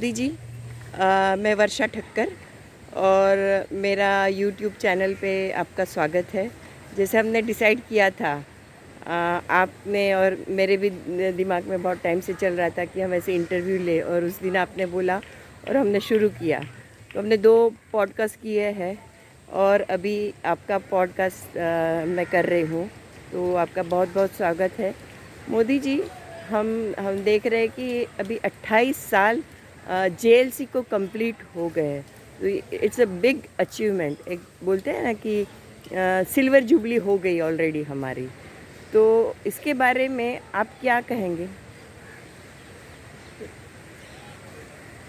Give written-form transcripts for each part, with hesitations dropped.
मोदी जी, मैं वर्षा ठक्कर और मेरा यूट्यूब चैनल पे आपका स्वागत है। जैसे हमने डिसाइड किया था, आपने और मेरे भी दिमाग में बहुत टाइम से चल रहा था कि हम ऐसे इंटरव्यू ले, और उस दिन आपने बोला और हमने शुरू किया। तो हमने 2 पॉडकास्ट किए हैं और अभी आपका पॉडकास्ट मैं कर रही हूँ। तो आपका बहुत बहुत स्वागत है मोदी जी। हम देख रहे हैं कि अभी 28 साल जेएलसी को कंप्लीट हो गए हैं। तो इट्स अ बिग अचीवमेंट। एक बोलते हैं ना कि सिल्वर जुबली हो गई ऑलरेडी हमारी। तो इसके बारे में आप क्या कहेंगे?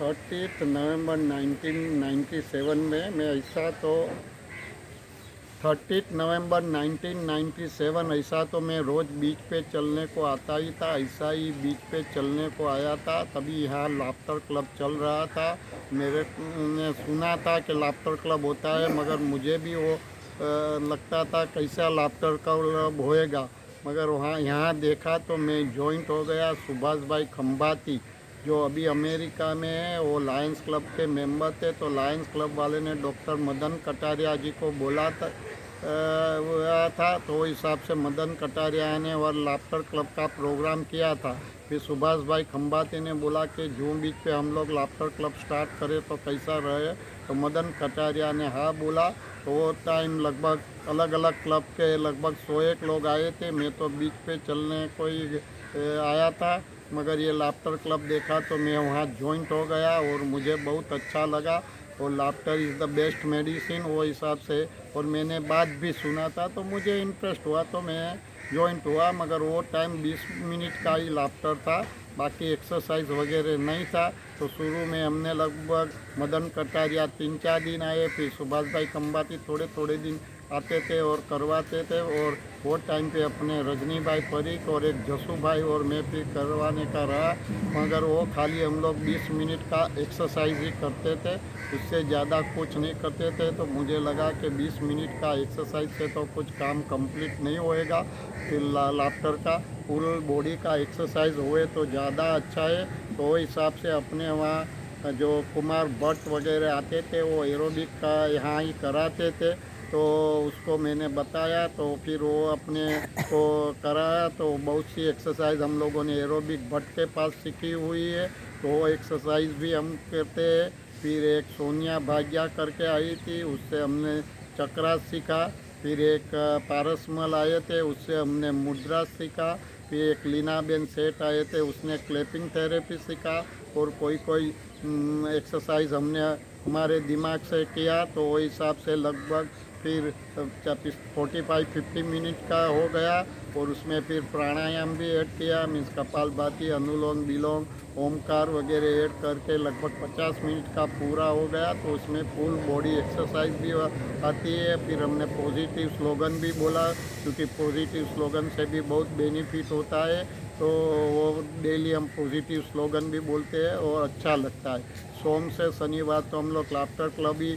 30 नवंबर 1997 में मैं ऐसा तो 30 नवंबर 1997 ऐसा तो मैं रोज़ बीच पे चलने को आता ही था। ऐसा ही बीच पे चलने को आया था, तभी यहाँ लाफ्टर क्लब चल रहा था। मेरे ने सुना था कि लाफ्टर क्लब होता है, मगर मुझे भी वो लगता था कैसा लाफ्टर क्लब होएगा। मगर वहाँ यहाँ देखा तो मैं जॉइंट हो गया। सुभाष भाई खंभाती जो अभी अमेरिका में है, वो लायंस क्लब के मेंबर थे। तो लायंस क्लब वाले ने डॉक्टर मदन कटारिया जी को बोला था तो वो हिसाब से मदन कटारिया ने और लाफ्टर क्लब का प्रोग्राम किया था। फिर सुभाष भाई खंभाती ने बोला कि जून बीच पे हम लोग लाफ्टर क्लब स्टार्ट करें तो कैसा रहे। तो मदन कटारिया ने हाँ बोला। तो वो टाइम लगभग अलग अलग क्लब के लगभग 101 लोग आए थे। मैं तो बीच पे चलने को ही आया था, मगर ये लाफ्टर क्लब देखा तो मैं वहाँ जॉइंट हो गया और मुझे बहुत अच्छा लगा। और laughter is the best medicine वो हिसाब से। और मैंने बात भी सुना था तो मुझे इंटरेस्ट हुआ तो मैं जॉइंट हुआ। मगर वो टाइम 20 मिनट का ही लाफ्टर था, बाकी एक्सरसाइज वगैरह नहीं था। तो शुरू में हमने लगभग मदन कटारिया 3-4 दिन आए, फिर सुभाष भाई खंभाती थोड़े थोड़े दिन आते थे और करवाते थे। और वो टाइम पे अपने रजनी भाई परीख और एक जसू भाई और मैं भी करवाने का रहा। मगर वो खाली हम लोग 20 मिनट का एक्सरसाइज ही करते थे, उससे ज़्यादा कुछ नहीं करते थे। तो मुझे लगा कि 20 मिनट का एक्सरसाइज से तो कुछ काम कंप्लीट नहीं होएगा। फिर लाफ्टर का फुल बॉडी का एक्सरसाइज हुए तो ज़्यादा अच्छा है। तो वो हिसाब से अपने वहाँ जो कुमार भट्ट वगैरह आते थे वो एरोबिक का यहाँ ही कराते थे। तो उसको मैंने बताया तो फिर वो अपने को कराया। तो बहुत सी एक्सरसाइज हम लोगों ने एरोबिक भट्ट के पास सीखी हुई है, तो वो एक्सरसाइज भी हम करते हैं। फिर एक सोनिया भाग्या करके आई थी, उससे हमने चक्रा सीखा। फिर एक पारसमल आए थे, उससे हमने मुद्रा सीखा। फिर एक लीनाबेन सेठ आए थे, उसने क्लैपिंग थेरेपी सीखा। और कोई कोई एक्सरसाइज हमने हमारे दिमाग से किया। तो वो हिसाब से लगभग फिर 45-50 मिनट का हो गया। और उसमें फिर प्राणायाम भी ऐड किया, मीन्स कपालभाति, अनुलोम विलोम, ओमकार वगैरह ऐड करके लगभग 50 मिनट का पूरा हो गया। तो उसमें फुल बॉडी एक्सरसाइज भी आती है। फिर हमने पॉजिटिव स्लोगन भी बोला, क्योंकि पॉजिटिव स्लोगन से भी बहुत बेनिफिट होता है। तो वो डेली हम पॉजिटिव स्लोगन भी बोलते हैं और अच्छा लगता है। सोम से शनिवार तो हम लोग लाफ्टर क्लब ही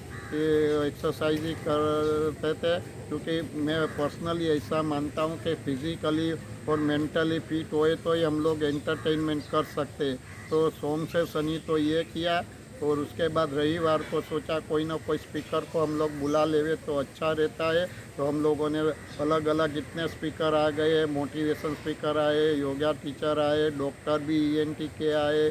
एक्सरसाइज ही करते थे, क्योंकि मैं पर्सनली ऐसा मानता हूँ कि फिज़िकली और मेंटली फिट होए तो ही हम लोग एंटरटेनमेंट कर सकते। तो सोम से शनि तो ये किया। और उसके बाद रविवार को सोचा कोई ना कोई स्पीकर को हम लोग बुला लेवे तो अच्छा रहता है। तो हम लोगों ने अलग अलग इतने स्पीकर आ गए, मोटिवेशन स्पीकर आए, योगा टीचर आए, डॉक्टर भी ईएनटी के आए,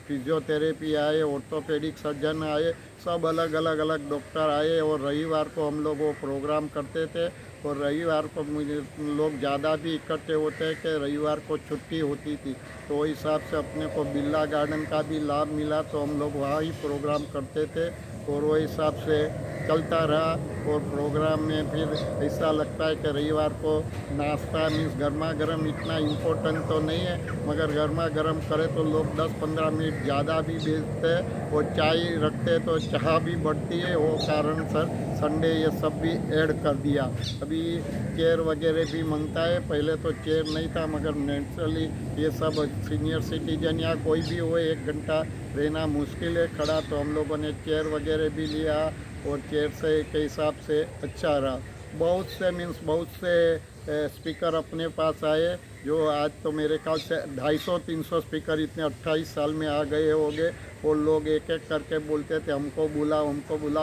फिजियोथेरेपी आए, ऑर्थोपेडिक सर्जन आए, सब अलग अलग डॉक्टर आए। और रविवार को हम लोग वो प्रोग्राम करते थे। और रविवार को मुझे लोग ज़्यादा भी इकट्ठे होते हैं कि रविवार को छुट्टी होती थी। तो वही हिसाब से अपने को बिरला गार्डन का भी लाभ मिला, तो हम लोग वहाँ ही प्रोग्राम करते थे। और वही हिसाब से चलता रहा। और प्रोग्राम में फिर ऐसा लगता है कि रविवार को नाश्ता मीन्स गर्मा गर्म इतना इम्पोर्टेंट तो नहीं है, मगर गर्मा गर्म करे तो लोग 10-15 मिनट ज़्यादा भी बेचते हैं। और चाय रखते तो चाह भी बढ़ती है, वो कारण सर संडे ये सब भी ऐड कर दिया। अभी चेयर वगैरह भी मांगता है, पहले तो चेयर नहीं था, मगर नेचुरली ये सब सीनियर सिटीजन या कोई भी हो 1 घंटा रहना मुश्किल है खड़ा। तो हम लोगों ने चेयर वगैरह भी लिया और चेयर से के हिसाब से अच्छा रहा। बहुत से स्पीकर अपने पास आए, जो आज तो मेरे ख्याल से 250-300 स्पीकर इतने 28 साल में आ गए होंगे। वो लोग एक एक करके बोलते थे हमको बुला।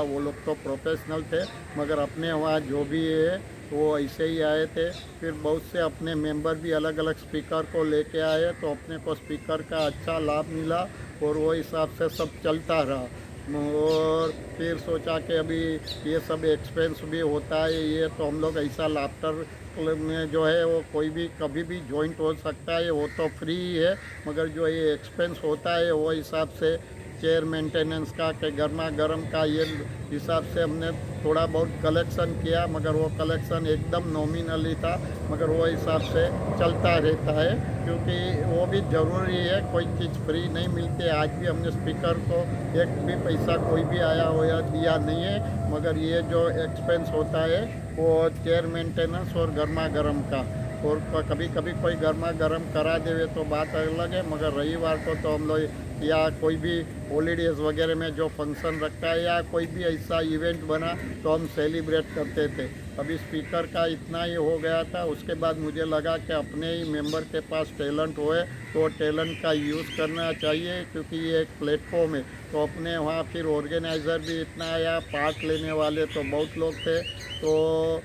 वो लोग तो प्रोफेशनल थे, मगर अपने वहाँ जो भी है वो ऐसे ही आए थे। फिर बहुत से अपने मेंबर भी अलग अलग स्पीकर को लेके आए, तो अपने को स्पीकर का अच्छा लाभ मिला और वो हिसाब से सब चलता रहा। और फिर सोचा कि अभी ये सब एक्सपेंस भी होता है, ये तो हम लोग ऐसा लाफ्टर क्लब में जो है वो कोई भी कभी भी जॉइंट हो सकता है, वो तो फ्री ही है। मगर जो ये एक्सपेंस होता है वो हिसाब से चेयर मेंटेनेंस का के गर्मा गर्म का ये हिसाब से हमने थोड़ा बहुत कलेक्शन किया, मगर वो कलेक्शन एकदम नॉमिनली था, मगर वो हिसाब से चलता रहता है, क्योंकि वो भी ज़रूरी है। कोई चीज़ फ्री नहीं मिलती है। आज भी हमने स्पीकर को एक भी पैसा कोई भी आया हो या दिया नहीं है, मगर ये जो एक्सपेंस होता है वो चेयर मेंटेनेंस और गर्मा गर्म का, और कभी कभी कोई गर्मा गर्म करा देवे तो बात अलग है। मगर रविवार को तो हम लोग या कोई भी हॉलीडेज़ वगैरह में जो फंक्शन रखता है या कोई भी ऐसा इवेंट बना तो हम सेलिब्रेट करते थे। अभी स्पीकर का इतना ही हो गया था, उसके बाद मुझे लगा कि अपने ही मेंबर के पास टैलेंट होए तो टैलेंट का यूज़ करना चाहिए, क्योंकि ये एक प्लेटफॉर्म है। तो अपने वहाँ फिर ऑर्गेनाइज़र भी इतना आया, पार्ट लेने वाले तो बहुत लोग थे। तो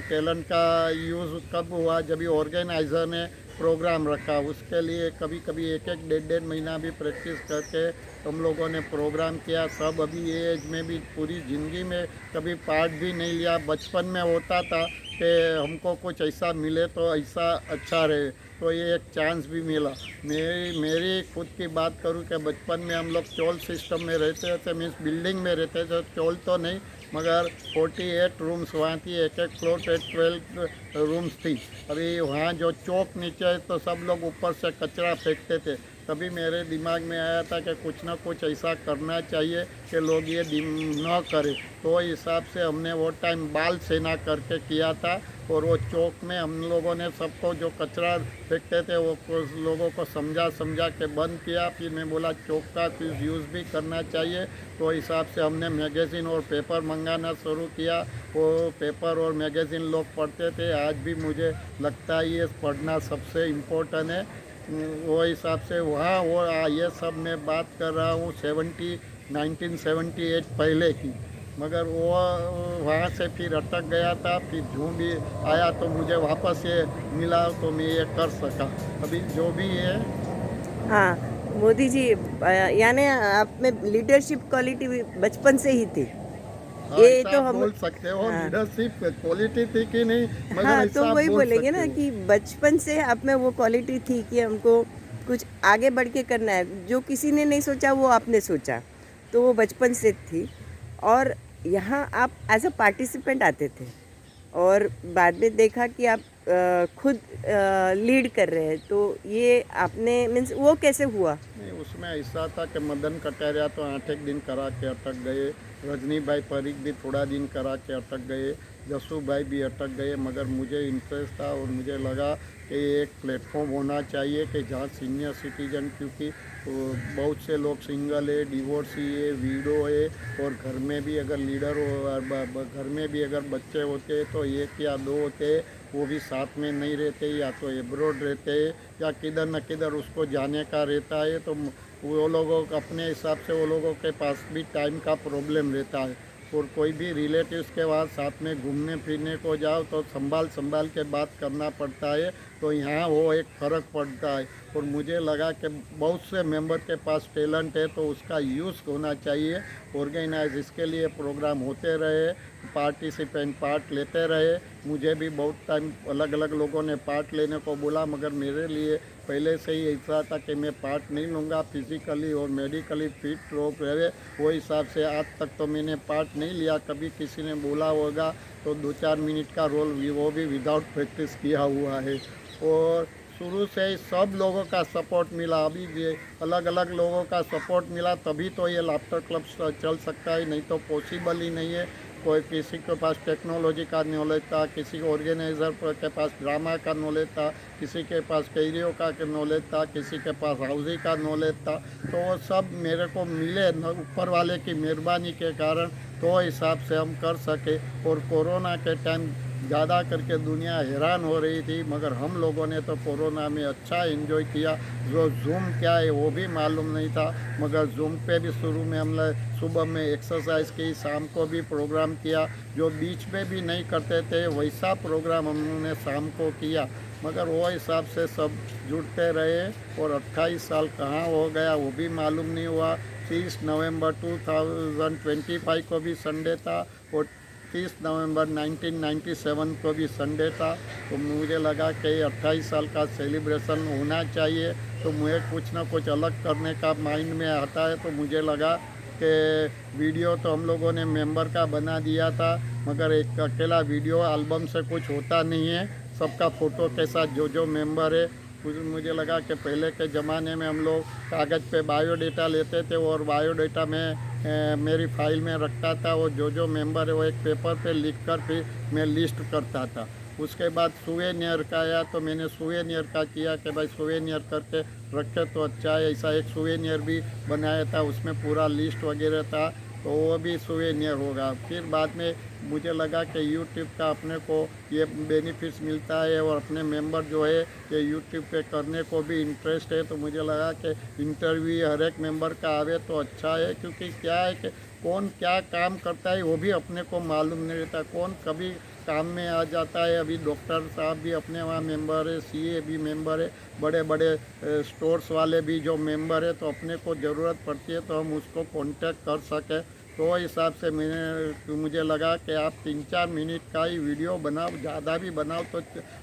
टैलेंट का यूज़ कब हुआ, जब ऑर्गेनाइज़र ने प्रोग्राम रखा। उसके लिए कभी कभी एक एक डेढ़ महीना भी प्रैक्टिस करके हम लोगों ने प्रोग्राम किया। सब अभी ये एज में भी पूरी ज़िंदगी में कभी पार्ट भी नहीं लिया। बचपन में होता था कि हमको कुछ ऐसा मिले तो ऐसा अच्छा रहे, तो ये एक चांस भी मिला। मेरी खुद की बात करूं कि बचपन में हम लोग चोल सिस्टम में रहते थे, मीन्स बिल्डिंग में रहते थे। चोल तो नहीं, मगर 48 रूम्स वहाँ थी, एक एक फ्लोर पे 12 रूम्स थी। अभी वहाँ जो चौक नीचे है तो सब लोग ऊपर से कचरा फेंकते थे। तभी मेरे दिमाग में आया था कि कुछ ना कुछ ऐसा करना चाहिए कि लोग ये न करें। तो हिसाब से हमने वो टाइम बाल सेना करके किया था, और वो चौक में हम लोगों ने सबको जो कचरा फेंकते थे वो कुछ लोगों को समझा के बंद किया। फिर मैं बोला चौक का कुछ यूज़ भी करना चाहिए, तो हिसाब से हमने मैगज़ीन और पेपर मंगाना शुरू किया। वो पेपर और मैगज़ीन लोग पढ़ते थे। आज भी मुझे लगता है ये पढ़ना सबसे इम्पोर्टेंट है। वो हिसाब से वहाँ वो ये सब मैं बात कर रहा हूँ 1978 पहले की। मगर वो वहाँ से फिर अटक गया था, फिर जो भी आया तो मुझे वापस ये मिला तो मैं ये कर सका। अभी जो भी है हाँ, मोदी जी, यानी आप में लीडरशिप क्वालिटी भी बचपन से ही थी। हाँ, ये ऐसा तो आप हम बोल सकते हो। हाँ, लीडरशिप क्वालिटी थी कि नहीं, मगर हाँ, ऐसा तो आप वही बोल बोलेंगे सकते ना हो। कि बचपन से आप में वो क्वालिटी थी कि हमको कुछ आगे बढ़ के करना है। जो किसी ने नहीं सोचा वो आपने सोचा, तो वो बचपन से थी। और यहाँ आप एज अ पार्टिसिपेंट आते थे, और बाद में देखा कि आप खुद लीड कर रहे हैं। तो ये आपने मीन्स वो कैसे हुआ? नहीं, उसमें ऐसा था कि मदन कटारिया तो 8 एक दिन करा के अटक गए, रजनी भाई परीख भी थोड़ा दिन करा के अटक गए, जसू भाई भी अटक गए। मगर मुझे इंटरेस्ट था और मुझे लगा कि एक प्लेटफॉर्म होना चाहिए कि जहाँ सीनियर सिटीजन, क्योंकि बहुत से लोग सिंगल है, डिवोर्सी है, वीडो है, और घर में भी अगर लीडर हो और घर में भी अगर बच्चे होते हैं तो एक या दो होते हैं, वो भी साथ में नहीं रहते, या तो एब्रोड रहते हैं या किधर न किधर उसको जाने का रहता है। तो वो लोगों को अपने हिसाब से वो लोगों के पास भी टाइम का प्रॉब्लम रहता है। और कोई भी रिलेटिव्स के बाद साथ में घूमने फिरने को जाओ तो संभाल के बात करना पड़ता है। तो यहाँ वो एक फ़र्क पड़ता है। और मुझे लगा कि बहुत से मेंबर के पास टैलेंट है तो उसका यूज़ होना चाहिए। ऑर्गेनाइज इसके लिए प्रोग्राम होते रहे, पार्टिसिपेंट पार्ट लेते रहे। मुझे भी बहुत टाइम अलग अलग लोगों ने पार्ट लेने को बोला, मगर मेरे लिए पहले से ही ऐसा था कि मैं पार्ट नहीं लूँगा। फिज़िकली और मेडिकली फिट रहे, वो हिसाब से आज तक तो मैंने पार्ट नहीं लिया। कभी किसी ने बोला होगा तो 2-4 मिनट का रोल वो भी विदाउट प्रैक्टिस किया हुआ है। और शुरू से ही सब लोगों का सपोर्ट मिला। अभी ये अलग अलग लोगों का सपोर्ट मिला तभी तो ये लाफ्टर क्लब चल सकता है, नहीं तो पॉसिबल ही नहीं है। कोई किसी के पास टेक्नोलॉजी का नॉलेज था, किसी ऑर्गेनाइज़र के पास ड्रामा का नॉलेज था, किसी के पास कैरियो का नॉलेज था, किसी के पास हाउसिंग का नॉलेज था। तो वो सब मेरे को मिले ऊपर वाले की मेहरबानी के कारण, तो हिसाब से हम कर सके। और कोरोना के टाइम ज़्यादा करके दुनिया हैरान हो रही थी, मगर हम लोगों ने तो कोरोना में अच्छा एंजॉय किया। जो जूम क्या है वो भी मालूम नहीं था, मगर जूम पे भी शुरू में हमने सुबह में एक्सरसाइज की, शाम को भी प्रोग्राम किया। जो बीच में भी नहीं करते थे वैसा प्रोग्राम हमने शाम को किया, मगर वो हिसाब से सब जुड़ते रहे। और 28 साल कहाँ हो गया वो भी मालूम नहीं हुआ। 30 नवंबर 2025 को भी संडे था और 30 नवंबर 1997 को भी संडे था। तो मुझे लगा कि 28 साल का सेलिब्रेशन होना चाहिए। तो मुझे कुछ ना कुछ अलग करने का माइंड में आता है। तो मुझे लगा कि वीडियो तो हम लोगों ने मेंबर का बना दिया था, मगर एक अकेला वीडियो एल्बम से कुछ होता नहीं है। सबका फ़ोटो के साथ जो जो मेंबर है, मुझे लगा कि पहले के ज़माने में हम लोग कागज़ पे बायोडेटा लेते थे और बायोडेटा में मेरी फाइल में रखता था। वो जो जो मेंबर है वो एक पेपर पे लिख कर फिर मैं लिस्ट करता था। उसके बाद सुवेनियर का आया तो मैंने सुवेनियर का किया कि भाई सुवेनियर करके रखे तो अच्छा है। ऐसा एक सुवेनियर भी बनाया था, उसमें पूरा लिस्ट वगैरह था, तो वो भी सुवेनियर होगा। फिर बाद में मुझे लगा कि यूट्यूब का अपने को ये बेनिफिट्स मिलता है और अपने मेंबर जो है ये यूट्यूब पे करने को भी इंटरेस्ट है। तो मुझे लगा कि इंटरव्यू हर एक मेंबर का आवे तो अच्छा है, क्योंकि क्या है कि कौन क्या काम करता है वो भी अपने को मालूम नहीं रहता, कौन कभी काम में आ जाता है। अभी डॉक्टर साहब भी अपने वहाँ मेंबर है, सीए भी मेंबर है, बड़े बड़े स्टोर्स वाले भी जो मेंबर है। तो अपने को ज़रूरत पड़ती है तो हम उसको कांटेक्ट कर सकें। तो हिसाब से मुझे लगा कि आप 3-4 मिनट का ही वीडियो बनाओ, ज़्यादा भी बनाओ तो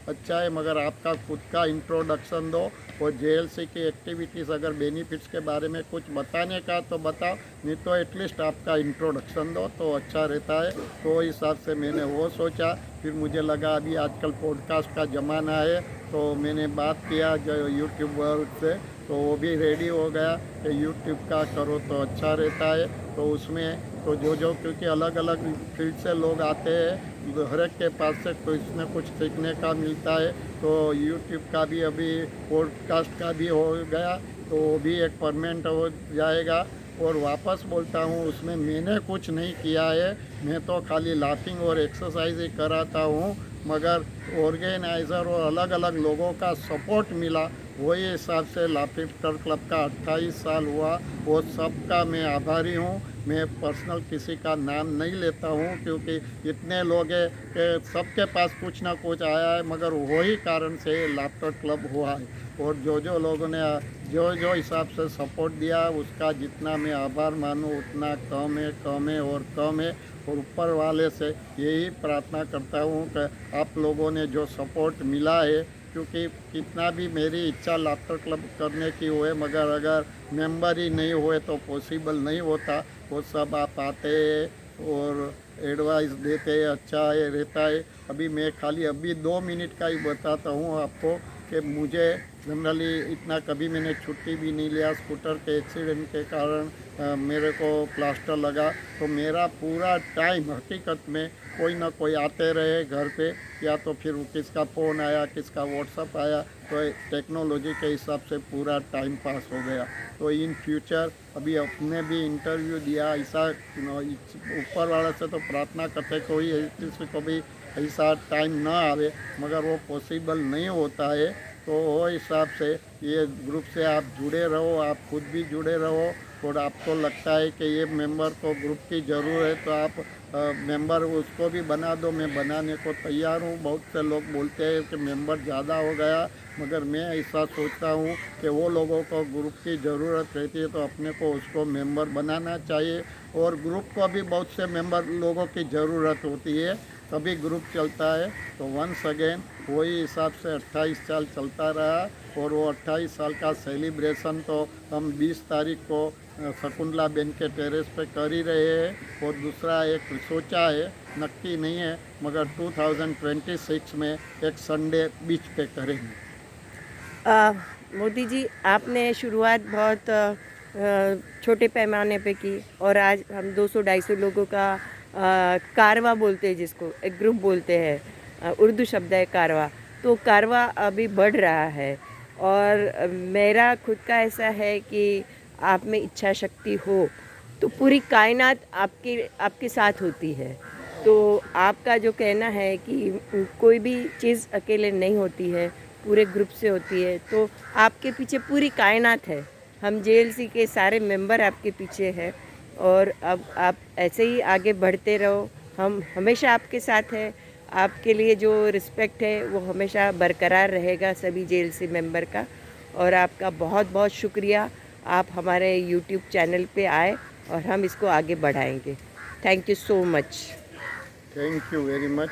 अच्छा है, मगर आपका खुद का इंट्रोडक्शन दो। और जेएलसी की एक्टिविटीज़ अगर बेनिफिट्स के बारे में कुछ बताने का तो बताओ, नहीं तो एटलीस्ट आपका इंट्रोडक्शन दो तो अच्छा रहता है। तो हिसाब से मैंने वो सोचा। फिर मुझे लगा अभी आजकल पॉडकास्ट का ज़माना है, तो मैंने बात किया जो यूट्यूबर से, तो वो भी रेडी हो गया कि यूट्यूब का करो तो अच्छा रहता है। तो उसमें तो जो क्योंकि अलग अलग फील्ड से लोग आते हैं, हर एक के पास से कुछ न कुछ सीखने का मिलता है। तो यूट्यूब का भी अभी पॉडकास्ट का भी हो गया, तो वो भी एक परमानेंट हो जाएगा। और वापस बोलता हूँ, उसमें मैंने कुछ नहीं किया है, मैं तो खाली लाफिंग और एक्सरसाइज ही कराता हूँ, मगर ऑर्गेनाइज़र और अलग अलग लोगों का सपोर्ट मिला। वही हिसाब से लाफिंग क्लब का 28 साल हुआ, वो सबका मैं आभारी हूँ। मैं पर्सनल किसी का नाम नहीं लेता हूँ, क्योंकि इतने लोग हैं कि सबके पास कुछ ना कुछ आया है, मगर वही कारण से लाफ्टर क्लब हुआ है। और जो लोगों ने जो हिसाब से सपोर्ट दिया, उसका जितना मैं आभार मानूँ उतना कम है और कम है। और ऊपर वाले से यही प्रार्थना करता हूँ कि आप लोगों ने जो सपोर्ट मिला है, क्योंकि कितना भी मेरी इच्छा लाफ्टर क्लब करने की हुए, मगर अगर मेंबर ही नहीं हुए तो पॉसिबल नहीं होता। वो सब आप आते हैं और एडवाइस देते हैं, अच्छा है रहता है। अभी मैं खाली अभी 2 मिनट का ही बताता हूँ आपको कि मुझे जनरली इतना कभी मैंने छुट्टी भी नहीं लिया। स्कूटर के एक्सीडेंट के कारण मेरे को प्लास्टर लगा, तो मेरा पूरा टाइम हकीकत में कोई ना कोई आते रहे घर पे, या तो फिर किसका फ़ोन आया, किसका व्हाट्सअप आया, तो टेक्नोलॉजी के हिसाब से पूरा टाइम पास हो गया। तो इन फ्यूचर अभी अपने भी इंटरव्यू दिया, ऐसा ऊपर वाले से तो प्रार्थना करते कोई किसी को भी ऐसा टाइम ना आवे, मगर वो पॉसिबल नहीं होता है। तो वो हिसाब से ये ग्रुप से आप जुड़े रहो, आप खुद भी जुड़े रहो। और आपको लगता है कि ये मेंबर को ग्रुप की ज़रूरत है तो आप मेंबर उसको भी बना दो, मैं बनाने को तैयार हूँ। बहुत से लोग बोलते हैं कि मेंबर ज़्यादा हो गया, मगर मैं ऐसा सोचता हूँ कि वो लोगों को ग्रुप की ज़रूरत रहती है तो अपने को उसको मेंबर बनाना चाहिए। और ग्रुप को भी बहुत से मेंबर लोगों की ज़रूरत होती है, तभी ग्रुप चलता है। तो वंस अगेन वही हिसाब से 28 साल चलता रहा। और वो 28 साल का सेलिब्रेशन तो हम 20 तारीख को शकुंतला बेन के टेरेस पे कर ही रहे हैं। और दूसरा एक सोचा है, नक्की नहीं है, मगर 2026 में एक संडे बीच पे करेंगे। मोदी जी, आपने शुरुआत बहुत छोटे पैमाने पे की और आज हम 200-250 लोगों का कारवा बोलते हैं जिसको, एक ग्रुप बोलते हैं, उर्दू शब्द है कारवा। तो कारवा अभी बढ़ रहा है। और मेरा खुद का ऐसा है कि आप में इच्छा शक्ति हो तो पूरी कायनात आपके साथ होती है। तो आपका जो कहना है कि कोई भी चीज़ अकेले नहीं होती है, पूरे ग्रुप से होती है, तो आपके पीछे पूरी कायनात है। हम JLC के सारे मेंबर आपके पीछे हैं और अब आप ऐसे ही आगे बढ़ते रहो। हम हमेशा आपके साथ हैं। आपके लिए जो रिस्पेक्ट है वो हमेशा बरकरार रहेगा सभी JLC मेंबर का। और आपका बहुत बहुत शुक्रिया, आप हमारे यूट्यूब चैनल पे आए और हम इसको आगे बढ़ाएंगे। Thank you so much. Thank you very much.